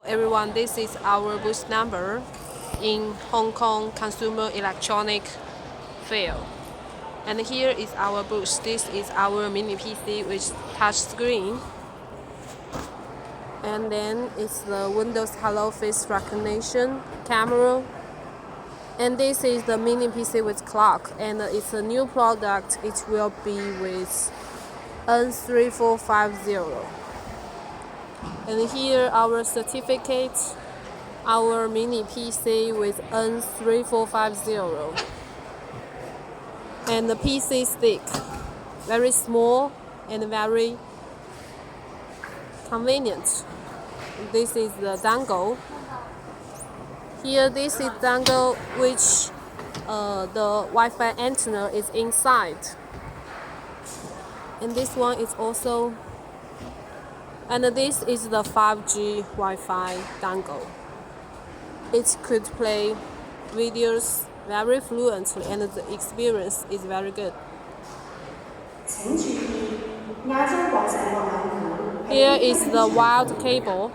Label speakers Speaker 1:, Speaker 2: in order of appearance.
Speaker 1: everyone, this is our booth number in Hong Kong Consumer Electronic Fair. And here is our booth. This is our mini PC with touch screen. And then it's the Windows Hello face recognition camera. And this is the mini PC with clock, and it's a new product. It will be with N3450. And here our certificate, our mini PC with N3450. And the PC stick, very small and very convenient. This is the dongle. Here, this is dongle which the Wi-Fi antenna is inside. And this one is also, and this is the 5G Wi-Fi dongle. It could play videos very fluently, and the experience is very good. Here is the wired cable.